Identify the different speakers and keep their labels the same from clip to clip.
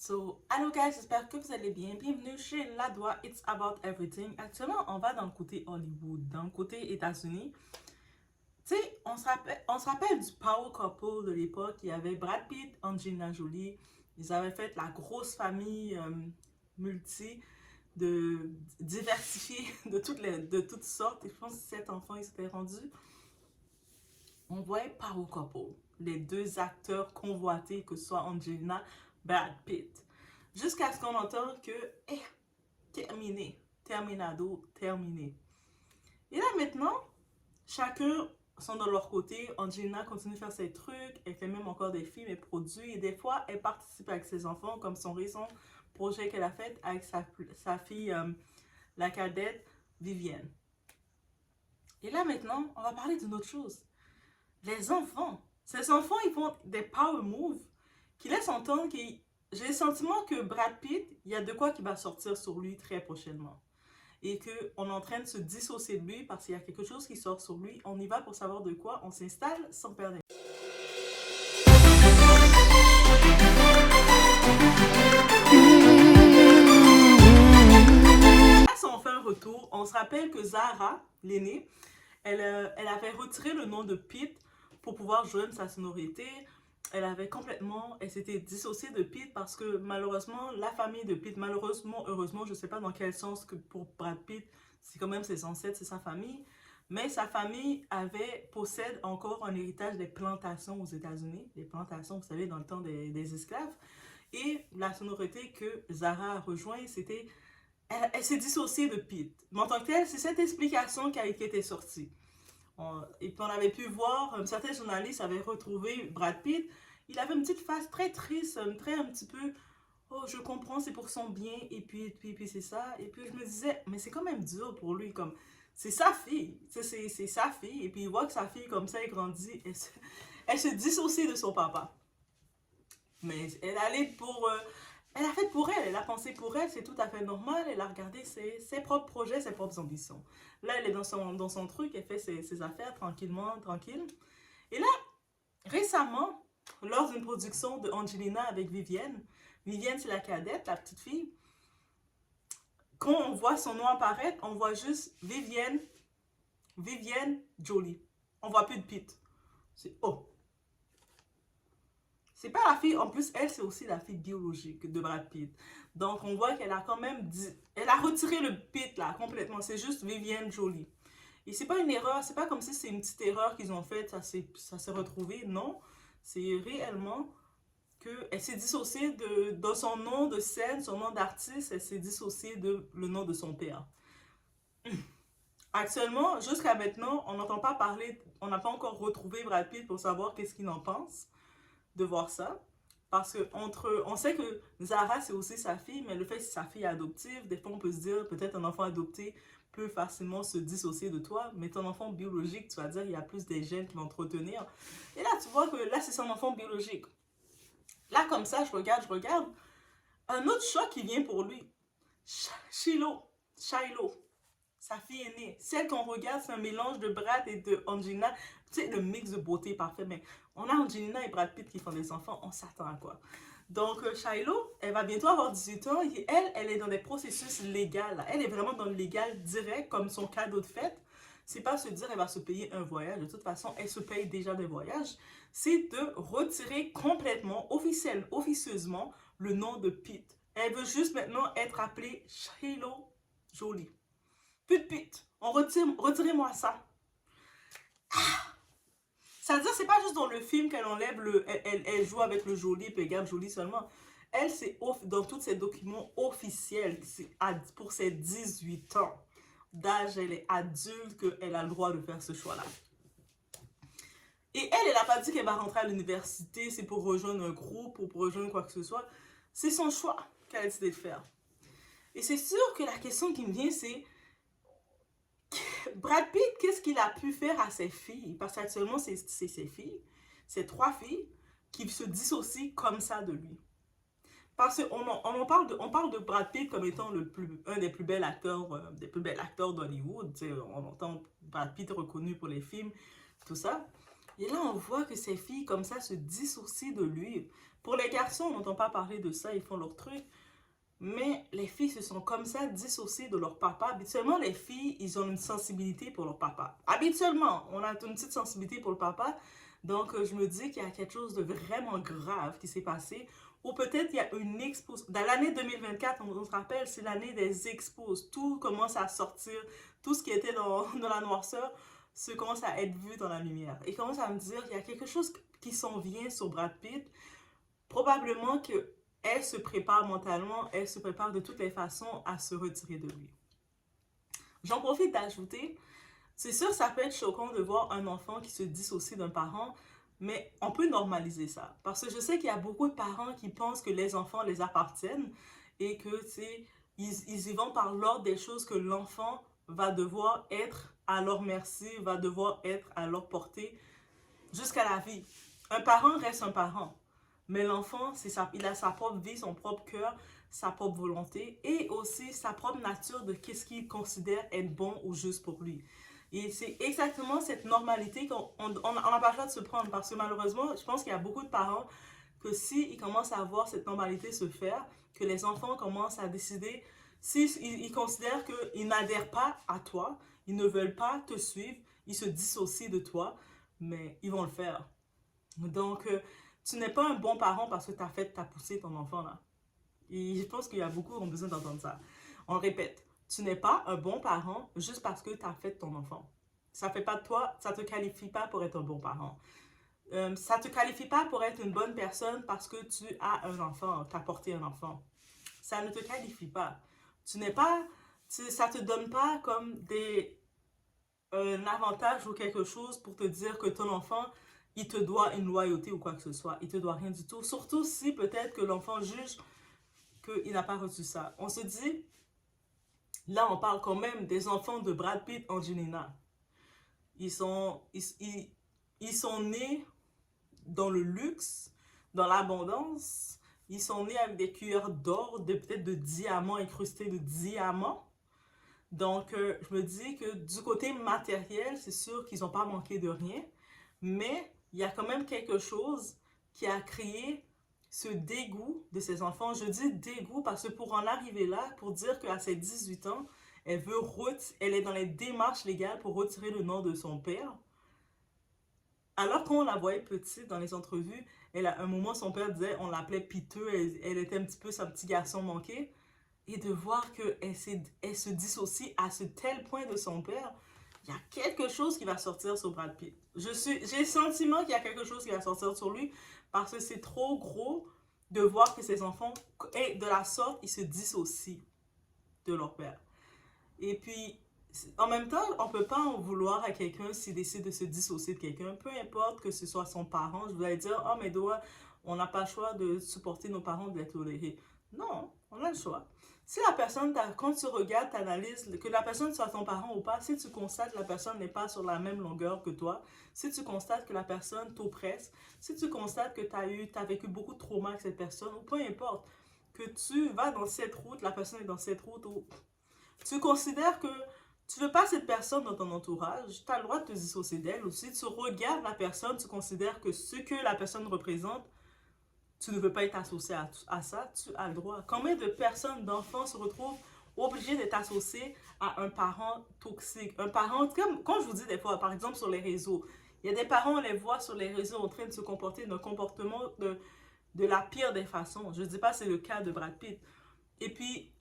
Speaker 1: Hello guys, j'espère que vous allez bien. Bienvenue chez Ladwa, It's About Everything. Actuellement, on va dans le côté Hollywood, dans le côté États-Unis. Tu sais, on se rappelle du power couple de l'époque. Il y avait Brad Pitt, Angelina Jolie. Ils avaient fait la grosse famille multi, diversifiée de toutes sortes. Et je pense que 7 enfants, ils s'étaient rendus. On voyait power couple, les deux acteurs convoités, que ce soit Angelina, Brad Pitt. Jusqu'à ce qu'on entende que, terminé, terminado, terminé. Et là maintenant, chacun sont de leur côté. Angelina continue de faire ses trucs, elle fait même encore des films, elle produit, et des fois, elle participe avec ses enfants, comme son récent projet qu'elle a fait avec sa fille, la cadette, Vivienne. Et là maintenant, on va parler d'une autre chose. Les enfants. Ces enfants, ils font des power moves qui laissent entendre que j'ai le sentiment que Brad Pitt, il y a de quoi qui va sortir sur lui très prochainement. Et qu'on est en train de se dissocier de lui parce qu'il y a quelque chose qui sort sur lui. On y va pour savoir de quoi. On s'installe sans perdre. Là, si on fait un retour, on se rappelle que Zara, l'aînée, elle avait retiré le nom de Pitt pour pouvoir joindre sa sonorité. Elle s'était dissociée de Pitt parce que malheureusement, la famille de Pitt, malheureusement, heureusement, je ne sais pas dans quel sens que pour Brad Pitt, c'est quand même ses ancêtres, c'est sa famille, mais sa famille possède encore un héritage des plantations aux États-Unis, des plantations, vous savez, dans le temps des esclaves, et la sonorité que Zara a rejoint, c'était, elle s'est dissociée de Pitt. Mais en tant que telle, c'est cette explication qui était sortie. Et puis on avait pu voir, certains journalistes avaient retrouvé Brad Pitt. Il avait une petite face très triste, un petit peu, oh je comprends, c'est pour son bien, et puis c'est ça. Et puis je me disais, mais c'est quand même dur pour lui, comme, c'est sa fille, c'est sa fille. Et puis il voit que sa fille, comme ça, elle grandit, elle se dissocie de son papa. Mais elle allait pour... elle a fait pour elle, elle a pensé pour elle, c'est tout à fait normal. Elle a regardé ses propres projets, ses propres ambitions. Là, elle est dans son truc, elle fait ses affaires tranquillement, tranquille. Et là, récemment, lors d'une production de Angelina avec Vivienne, Vivienne c'est la cadette, la petite fille, quand on voit son nom apparaître, on voit juste Vivienne Jolie. On voit plus de Pitt. C'est oh. C'est pas la fille, en plus, elle, c'est aussi la fille biologique de Brad Pitt. Donc, on voit qu'elle a quand même elle a retiré le Pitt, là, complètement. C'est juste Vivienne Jolie. Et c'est pas une erreur, c'est pas comme si c'est une petite erreur qu'ils ont faite, ça s'est retrouvé. Non, c'est réellement qu'elle s'est dissociée de son nom de scène, son nom d'artiste, elle s'est dissociée de le nom de son père. Actuellement, jusqu'à maintenant, on n'entend pas parler, on n'a pas encore retrouvé Brad Pitt pour savoir qu'est-ce qu'il en pense de voir ça. Parce que on sait que Zara, c'est aussi sa fille, mais le fait que c'est sa fille adoptive, des fois on peut se dire, peut-être un enfant adopté peut facilement se dissocier de toi, mais ton enfant biologique, tu vas dire, il y a plus des gènes qui vont te retenir. Et là, tu vois que là, c'est son enfant biologique. Là, comme ça, je regarde, un autre choix qui vient pour lui. Shiloh, sa fille aînée. Celle qu'on regarde, c'est un mélange de Brad et de Angelina. Tu sais, le mix de beauté parfait. Mais on a Angelina et Brad Pitt qui font des enfants. On s'attend à quoi? Donc, Shiloh, elle va bientôt avoir 18 ans. Et elle est dans des processus légaux. Elle est vraiment dans le légal direct, comme son cadeau de fête. C'est pas se dire elle va se payer un voyage. De toute façon, elle se paye déjà des voyages. C'est de retirer complètement, officieusement, le nom de Pitt. Elle veut juste maintenant être appelée Shiloh Jolie. Pitt, retirez-moi ça. Ça veut dire c'est pas juste dans le film qu'elle enlève elle joue avec le Jolie puis elle garde Jolie seulement. Elle, c'est dans tous ses documents officiels, pour ses 18 ans d'âge, elle est adulte, qu'elle a le droit de faire ce choix-là. Et elle n'a pas dit qu'elle va rentrer à l'université, c'est pour rejoindre un groupe ou pour rejoindre quoi que ce soit. C'est son choix qu'elle a décidé de faire. Et c'est sûr que la question qui me vient, c'est Brad Pitt, qu'est-ce qu'il a pu faire à ses filles? Parce qu'actuellement, c'est ses filles, ses 3 filles, qui se dissocient comme ça de lui. Parce qu'on parle de Brad Pitt comme étant un des plus bels acteurs, d'Hollywood. On entend Brad Pitt reconnu pour les films, tout ça. Et là, on voit que ces filles comme ça se dissocient de lui. Pour les garçons, on n'entend pas parler de ça, ils font leur truc. Mais les filles se sont comme ça dissociées de leur papa. Habituellement, les filles, ils ont une sensibilité pour leur papa. Habituellement, on a une petite sensibilité pour le papa. Donc, je me dis qu'il y a quelque chose de vraiment grave qui s'est passé. Ou peut-être il y a une expose. Dans l'année 2024, on se rappelle, c'est l'année des exposes. Tout commence à sortir. Tout ce qui était dans la noirceur se commence à être vu dans la lumière. Et commence à me dire qu'il y a quelque chose qui s'en vient sur Brad Pitt. Probablement que elle se prépare mentalement, elle se prépare de toutes les façons à se retirer de lui. J'en profite d'ajouter, c'est sûr ça peut être choquant de voir un enfant qui se dissocie d'un parent, mais on peut normaliser ça. Parce que je sais qu'il y a beaucoup de parents qui pensent que les enfants les appartiennent et que ils y vont par l'ordre des choses que l'enfant va devoir être à leur merci, va devoir être à leur portée jusqu'à la vie. Un parent reste un parent. Mais l'enfant, il a sa propre vie, son propre cœur, sa propre volonté et aussi sa propre nature de qu'est-ce qu'il considère être bon ou juste pour lui. Et c'est exactement cette normalité qu'on n'a pas le choix de se prendre parce que malheureusement, je pense qu'il y a beaucoup de parents que s'ils commencent à voir cette normalité se faire, que les enfants commencent à décider, s'ils considèrent qu'ils n'adhèrent pas à toi, ils ne veulent pas te suivre, ils se dissocient de toi, mais ils vont le faire. Donc, tu n'es pas un bon parent parce que tu as poussé ton enfant là. Et je pense qu'il y a beaucoup qui ont besoin d'entendre ça. On le répète, tu n'es pas un bon parent juste parce que tu as fait ton enfant. Ça fait pas de toi, ça te qualifie pas pour être un bon parent. Ça te qualifie pas pour être une bonne personne parce que tu as un enfant, tu as porté un enfant. Ça ne te qualifie pas. Tu n'es pas, ça te donne pas comme un avantage ou quelque chose pour te dire que ton enfant il te doit une loyauté ou quoi que ce soit. Il te doit rien du tout. Surtout si peut-être que l'enfant juge qu'il n'a pas reçu ça. On se dit, là on parle quand même des enfants de Brad Pitt, Angelina. Ils sont nés dans le luxe, dans l'abondance. Ils sont nés avec des cuillères d'or, peut-être de diamants, incrustés de diamants. Donc, je me dis que du côté matériel, c'est sûr qu'ils n'ont pas manqué de rien. Mais il y a quand même quelque chose qui a créé ce dégoût de ses enfants. Je dis dégoût parce que pour en arriver là, pour dire qu'à ses 18 ans, elle est dans les démarches légales pour retirer le nom de son père. Alors qu'on la voyait petite dans les entrevues, à un moment, son père disait, on l'appelait piteux, elle était un petit peu son petit garçon manqué. Et de voir qu'elle se dissocie à ce tel point de son père, il y a quelque chose qui va sortir sur Brad Pitt. J'ai le sentiment qu'il y a quelque chose qui va sortir sur lui parce que c'est trop gros de voir que ses enfants, et de la sorte, ils se dissocient de leur père. Et puis, en même temps, on ne peut pas en vouloir à quelqu'un s'il décide de se dissocier de quelqu'un. Peu importe que ce soit son parent, je voudrais dire, oh mais on n'a pas le choix de supporter nos parents, de les tolérer. Non, on a le choix. Si la personne, quand tu regardes, tu analyses, que la personne soit ton parent ou pas, si tu constates que la personne n'est pas sur la même longueur que toi, si tu constates que la personne t'oppresse, si tu constates que tu as vécu beaucoup de trauma avec cette personne, ou peu importe, que tu vas dans cette route, la personne est dans cette route, ou tu considères que tu veux pas cette personne dans ton entourage, tu as le droit de te dissocier d'elle. Ou si tu regardes la personne, tu considères que ce que la personne représente, tu ne veux pas être associé à ça, tu as le droit. Combien de personnes, d'enfants se retrouvent obligés d'être associés à un parent toxique? Un parent, comme quand je vous dis des fois, par exemple sur les réseaux, il y a des parents, on les voit sur les réseaux en train de se comporter d'un comportement de la pire des façons. Je ne dis pas que c'est le cas de Brad Pitt. Et puis,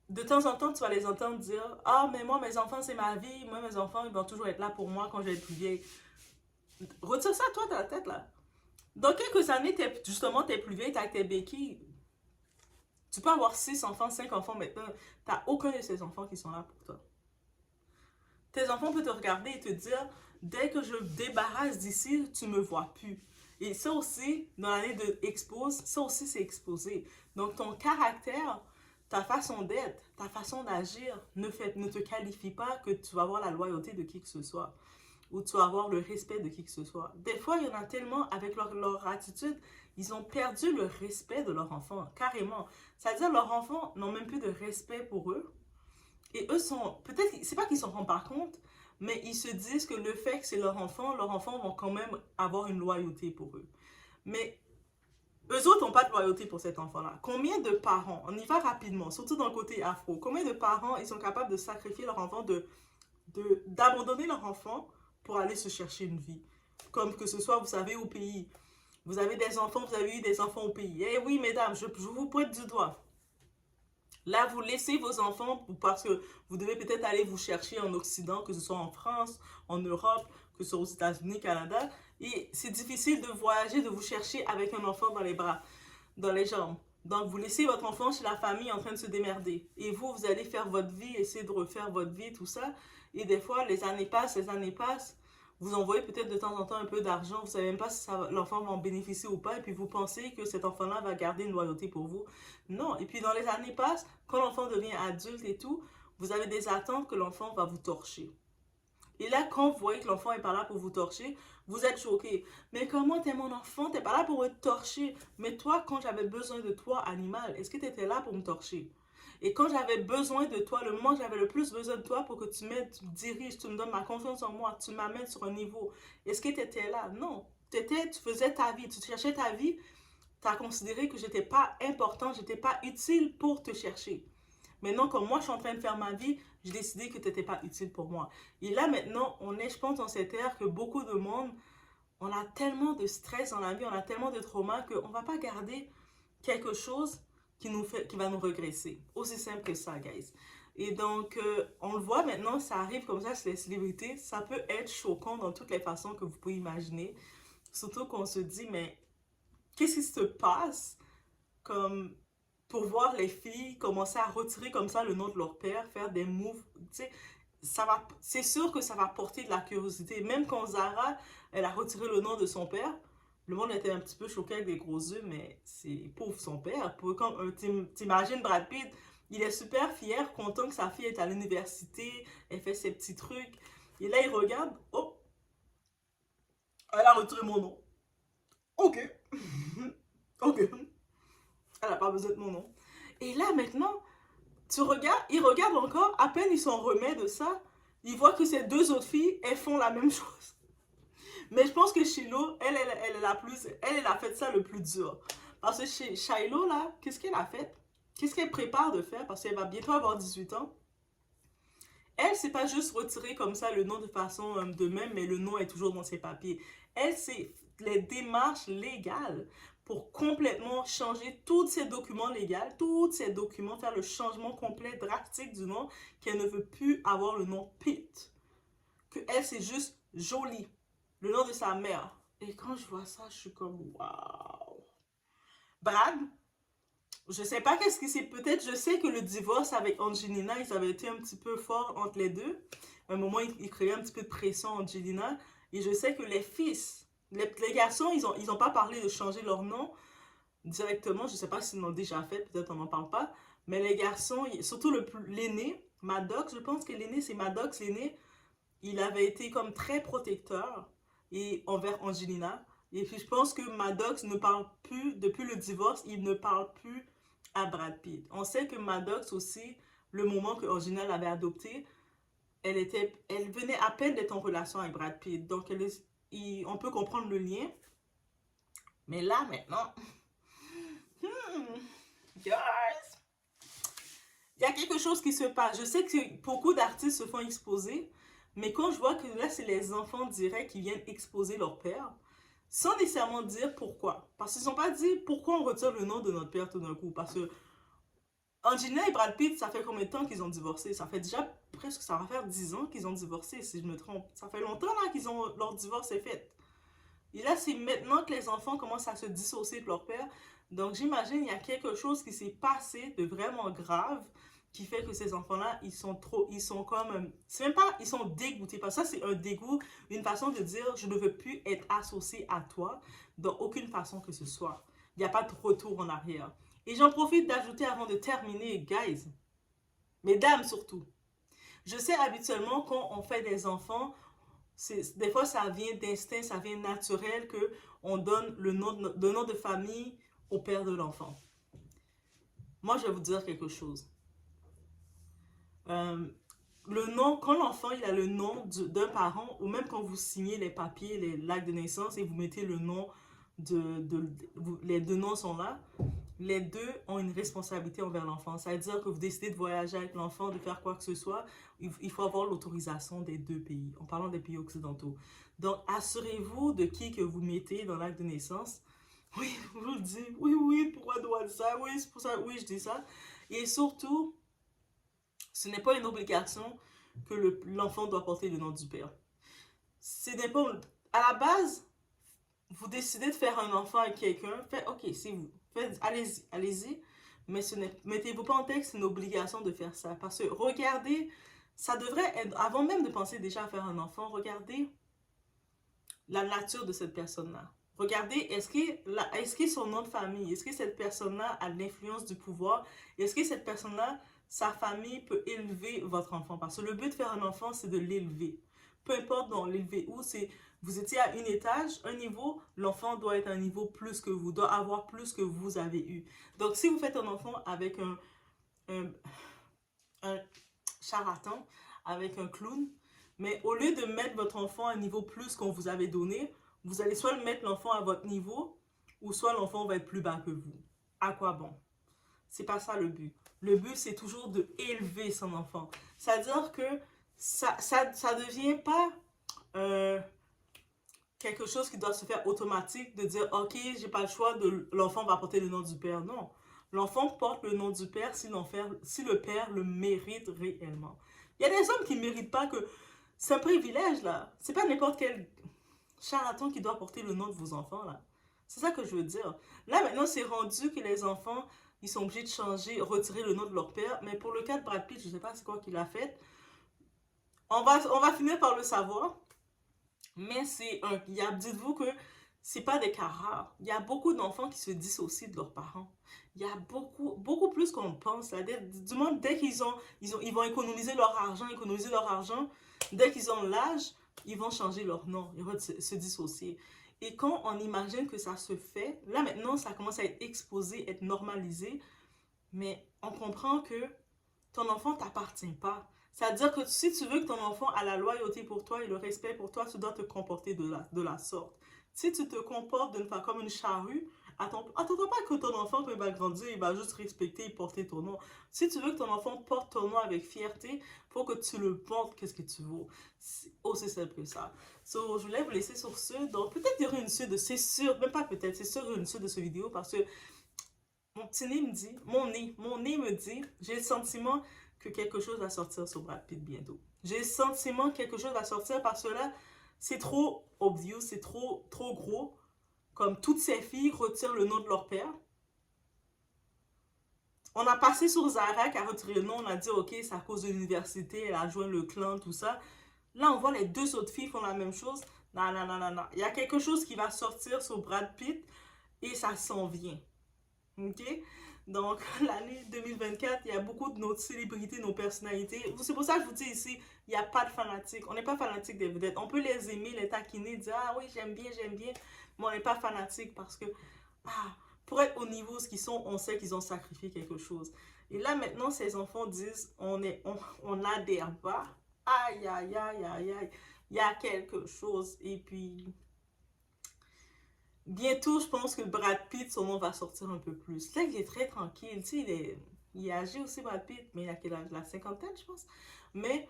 Speaker 1: de temps en temps, tu vas les entendre dire « Ah, mais moi, mes enfants, c'est ma vie. Moi, mes enfants, ils vont toujours être là pour moi quand je vais être plus vieille. » Retire ça, toi, de la tête, là. Dans quelques années, justement, t'es plus vieille, t'as tes béquilles. Tu peux avoir 6 enfants, 5 enfants maintenant. T'as aucun de ces enfants qui sont là pour toi. Tes enfants peuvent te regarder et te dire, dès que je me débarrasse d'ici, tu me vois plus. Et ça aussi, dans l'année de expose, ça aussi c'est exposé. Donc ton caractère, ta façon d'être, ta façon d'agir ne te qualifie pas que tu vas avoir la loyauté de qui que ce soit. Ou tu vas avoir le respect de qui que ce soit. Des fois, il y en a tellement, avec leur attitude, ils ont perdu le respect de leur enfant, carrément. C'est-à-dire, leurs enfants n'ont même plus de respect pour eux. Et eux sont, peut-être, c'est pas qu'ils s'en rendent pas compte, mais ils se disent que le fait que c'est leurs enfants vont quand même avoir une loyauté pour eux. Mais eux autres n'ont pas de loyauté pour cet enfant-là. Combien de parents, on y va rapidement, surtout dans le côté afro, combien de parents ils sont capables de sacrifier leur enfant, d'abandonner leur enfant pour aller se chercher une vie? Comme que ce soit, vous savez, au pays. Vous avez des enfants, vous avez eu des enfants au pays. Eh oui, mesdames, je vous pointe du doigt. Là, vous laissez vos enfants parce que vous devez peut-être aller vous chercher en Occident, que ce soit en France, en Europe, que ce soit aux États-Unis, Canada. Et c'est difficile de voyager, de vous chercher avec un enfant dans les bras, dans les jambes. Donc, vous laissez votre enfant chez la famille en train de se démerder. Et vous, vous allez faire votre vie, essayer de refaire votre vie, tout ça. Et des fois, les années passent, les années passent. Vous envoyez peut-être de temps en temps un peu d'argent. Vous ne savez même pas si l'enfant va en bénéficier ou pas. Et puis, vous pensez que cet enfant-là va garder une loyauté pour vous. Non. Et puis, dans les années passent, quand l'enfant devient adulte et tout, vous avez des attentes que l'enfant va vous torcher. Et là, quand vous voyez que l'enfant est pas là pour vous torcher, vous êtes choqué. Mais comment t'es mon enfant? T'es pas là pour me torcher. Mais toi, quand j'avais besoin de toi, animal, est-ce que tu étais là pour me torcher? Et quand j'avais besoin de toi, le moment où j'avais le plus besoin de toi pour que tu m'aides, tu me diriges, tu me donnes ma confiance en moi, tu m'amènes sur un niveau, est-ce que tu étais là? Non. Tu faisais ta vie, tu cherchais ta vie, tu as considéré que j'étais pas important, j'étais pas utile pour te chercher. Maintenant, comme moi, je suis en train de faire ma vie, j'ai décidé que tu n'étais pas utile pour moi. Et là, maintenant, on est, je pense, dans cette ère que beaucoup de monde, on a tellement de stress dans la vie, on a tellement de trauma qu'on ne va pas garder quelque chose qui va nous regresser. Aussi simple que ça, guys. Et donc, on le voit maintenant, ça arrive comme ça chez les célébrités. Ça peut être choquant dans toutes les façons que vous pouvez imaginer. Surtout qu'on se dit, mais qu'est-ce qui se passe? Comme pour voir les filles commencer à retirer comme ça le nom de leur père, faire des moves, tu sais, c'est sûr que ça va porter de la curiosité. Même quand Zara, elle a retiré le nom de son père, le monde était un petit peu choqué avec des gros yeux, mais c'est pauvre son père. T'imagines Brad Pitt, il est super fier, content que sa fille est à l'université, elle fait ses petits trucs. Et là, il regarde, oh, elle a retiré mon nom. Ok, ok. Elle n'a pas besoin de mon nom. Et là, maintenant, tu regardes, il regarde encore, à peine il s'en remet de ça, il voit que ces deux autres filles, elles font la même chose. Mais je pense que Shiloh, elle a fait ça le plus dur. Parce que chez Shiloh, là, qu'est-ce qu'elle a fait? Qu'est-ce qu'elle prépare de faire? Parce qu'elle va bientôt avoir 18 ans. Elle, c'est pas juste retirer comme ça le nom de façon de même, mais le nom est toujours dans ses papiers. Elle, c'est les démarches légales pour complètement changer tous ces documents légaux, tous ces documents, faire le changement complet, drastique du nom, qu'elle ne veut plus avoir le nom Pete. Que elle, c'est juste joli. Le nom de sa mère. Et quand je vois ça, je suis comme, waouh. Brad, je sais pas qu'est-ce qui s'est. Peut-être, je sais que le divorce avec Angelina, ils avaient été un petit peu forts entre les deux. À un moment, ils créaient un petit peu de pression, Angelina. Et je sais que les fils, les garçons, ils ont pas parlé de changer leur nom directement. Je sais pas s'ils l'ont déjà fait, peut-être on n'en parle pas. Mais les garçons, surtout l'aîné, Maddox, je pense que l'aîné, c'est Maddox, l'aîné, il avait été comme très protecteur et envers Angelina. Et puis je pense que Maddox ne parle plus, depuis le divorce, il ne parle plus à Brad Pitt. On sait que Maddox aussi, le moment que Angelina l'avait adopté, elle venait à peine d'être en relation avec Brad Pitt. Donc on peut comprendre le lien. Mais là, maintenant, guys, il y a quelque chose qui se passe. Je sais que beaucoup d'artistes se font exposer, mais quand je vois que là, c'est les enfants directs qui viennent exposer leur père, sans nécessairement dire pourquoi. Parce qu'ils ne sont pas dit pourquoi on retire le nom de notre père tout d'un coup. Parce que Angelina et Brad Pitt, ça fait combien de temps qu'ils ont divorcé? Ça fait déjà presque, ça va faire 10 ans qu'ils ont divorcé, si je me trompe. Ça fait longtemps là leur divorce est fait. Et là, c'est maintenant que les enfants commencent à se dissocier de leur père. Donc, j'imagine il y a quelque chose qui s'est passé de vraiment grave qui fait que ces enfants-là, ils sont comme, c'est même pas, ils sont dégoûtés. Parce que ça, c'est un dégoût, une façon de dire, je ne veux plus être associé à toi dans aucune façon que ce soit. Il n'y a pas de retour en arrière. Et j'en profite d'ajouter avant de terminer, guys, mesdames surtout. Je sais habituellement quand on fait des enfants, des fois ça vient d'instinct, ça vient naturel que on donne le nom de famille au père de l'enfant. Moi, je vais vous dire quelque chose. Le nom, quand l'enfant il a le nom d'un parent, ou même quand vous signez les papiers, les l'acte de naissance et vous mettez le nom les deux noms sont là, les deux ont une responsabilité envers l'enfant. C'est-à-dire que vous décidez de voyager avec l'enfant, de faire quoi que ce soit, il faut avoir l'autorisation des deux pays, en parlant des pays occidentaux. Donc, assurez-vous de qui que vous mettez dans l'acte de naissance. Oui, je vous le dis. Oui, oui, pourquoi dois dire ça? Oui, c'est pour ça. Oui, je dis ça. Et surtout, ce n'est pas une obligation que l'enfant doit porter le nom du père. Ce n'est pas... À la base, vous décidez de faire un enfant avec quelqu'un, faites, ok, c'est vous. Allez-y, allez-y. Mais mettez-vous pas en texte une obligation de faire ça. Parce que regardez, ça devrait être, avant même de penser déjà à faire un enfant, regardez la nature de cette personne-là. Regardez, est-ce que son nom de famille, est-ce que cette personne-là a l'influence du pouvoir? Est-ce que cette personne-là, sa famille peut élever votre enfant? Parce que le but de faire un enfant, c'est de l'élever. Peu importe dans l'élever où, c'est vous étiez à un étage, un niveau, l'enfant doit être à un niveau plus que vous, doit avoir plus que vous avez eu. Donc, si vous faites un enfant avec un, un charlatan, avec un clown, mais au lieu de mettre votre enfant à un niveau plus qu'on vous avait donné, vous allez soit mettre l'enfant à votre niveau, ou soit l'enfant va être plus bas que vous. À quoi bon? C'est pas ça le but. Le but, c'est toujours de élever son enfant. C'est-à-dire que ça devient pas quelque chose qui doit se faire automatique, de dire, ok, j'ai pas le choix, l'enfant va porter le nom du père. Non. L'enfant porte le nom du père si le père le mérite réellement. Il y a des hommes qui ne méritent pas que... C'est un privilège, là. C'est pas n'importe quel charlatan qui doit porter le nom de vos enfants, là. C'est ça que je veux dire. Là, maintenant, c'est rendu que les enfants, ils sont obligés de changer, retirer le nom de leur père. Mais pour le cas de Brad Pitt, je sais pas c'est quoi qu'il a fait. On va finir par le savoir. Mais dites-vous que c'est pas des cas rares. Il y a beaucoup d'enfants qui se dissocient de leurs parents. Il y a beaucoup plus qu'on pense. Là. Du moins, dès ils vont économiser leur argent, dès qu'ils ont l'âge, ils vont changer leur nom, ils vont se dissocier. Et quand on imagine que ça se fait, là maintenant, ça commence à être exposé, être normalisé, mais on comprend que ton enfant ne t'appartient pas. C'est-à-dire que si tu veux que ton enfant a la loyauté pour toi et le respect pour toi, tu dois te comporter de la sorte. Si tu te comportes comme une charrue, attends pas que ton enfant, quand il va grandir, il va juste respecter et porter ton nom. Si tu veux que ton enfant porte ton nom avec fierté, il faut que tu le montres qu'est-ce que tu vaux. C'est aussi simple que ça. So, je voulais vous laisser sur ce. Donc, peut-être il y aura une suite de... C'est sûr, même pas peut-être, c'est sûr il y aura une suite de cette vidéo parce que mon petit nez me dit, mon nez me dit, j'ai le sentiment que quelque chose va sortir sur Brad Pitt bientôt. J'ai le sentiment que quelque chose va sortir parce que là, c'est trop obvious, c'est trop gros. Comme toutes ces filles retirent le nom de leur père. On a passé sur Zara qui a retiré le nom, on a dit ok, c'est à cause de l'université, elle a joint le clan, tout ça. Là, on voit les deux autres filles font la même chose. Non, non, non, non, non. Il y a quelque chose qui va sortir sur Brad Pitt et ça s'en vient. Ok? Donc, l'année 2024, il y a beaucoup de nos célébrités, nos personnalités. C'est pour ça que je vous dis ici, il n'y a pas de fanatique. On n'est pas fanatique des vedettes. On peut les aimer, les taquiner, dire ah oui, j'aime bien, mais on n'est pas fanatique parce que pour être au niveau ce qu'ils sont, on sait qu'ils ont sacrifié quelque chose. Et là, maintenant, ces enfants disent on n'adhère pas. Aïe, aïe, aïe, aïe, aïe. Il y a quelque chose. Et puis, bientôt, je pense que Brad Pitt, son nom va sortir un peu plus. Là, il est très tranquille. Tu sais, il est âgé aussi, Brad Pitt, mais il a quel âge? La cinquantaine, je pense. Mais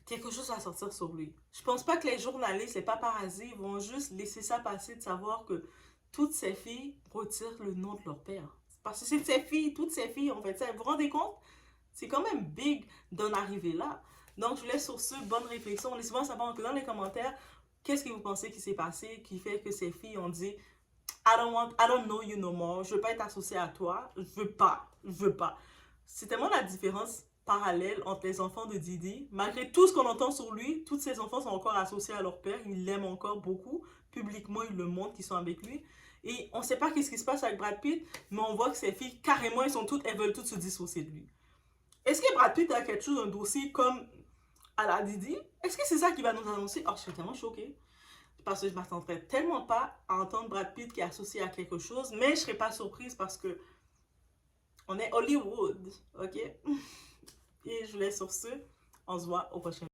Speaker 1: quelque chose va sortir sur lui. Je pense pas que les journalistes, les paparazzis vont juste laisser ça passer de savoir que toutes ces filles retirent le nom de leur père. Parce que c'est ces filles, toutes ces filles ont fait ça. Vous vous rendez compte? C'est quand même big d'en arriver là. Donc, je vous laisse sur ce. Bonne réflexion. Laissez-moi savoir dans les commentaires qu'est-ce que vous pensez qui s'est passé, qui fait que ces filles ont dit I don't know you no more. Je veux pas être associée à toi. Je veux pas. C'est tellement la différence parallèle entre les enfants de Didi. Malgré tout ce qu'on entend sur lui, tous ses enfants sont encore associés à leur père. Ils l'aiment encore beaucoup. Publiquement, ils le montrent qu'ils sont avec lui. Et on sait pas qu'est-ce qui se passe avec Brad Pitt, mais on voit que ces filles, carrément, elles veulent toutes se dissocier de lui. Est-ce que Brad Pitt a quelque chose, un dossier comme à la Didi? Est-ce que c'est ça qui va nous annoncer? Oh, je suis tellement choquée. Parce que je ne m'attendrais tellement pas à entendre Brad Pitt qui est associé à quelque chose, mais je ne serais pas surprise parce que on est Hollywood, ok? Et je vous laisse sur ce. On se voit au prochain.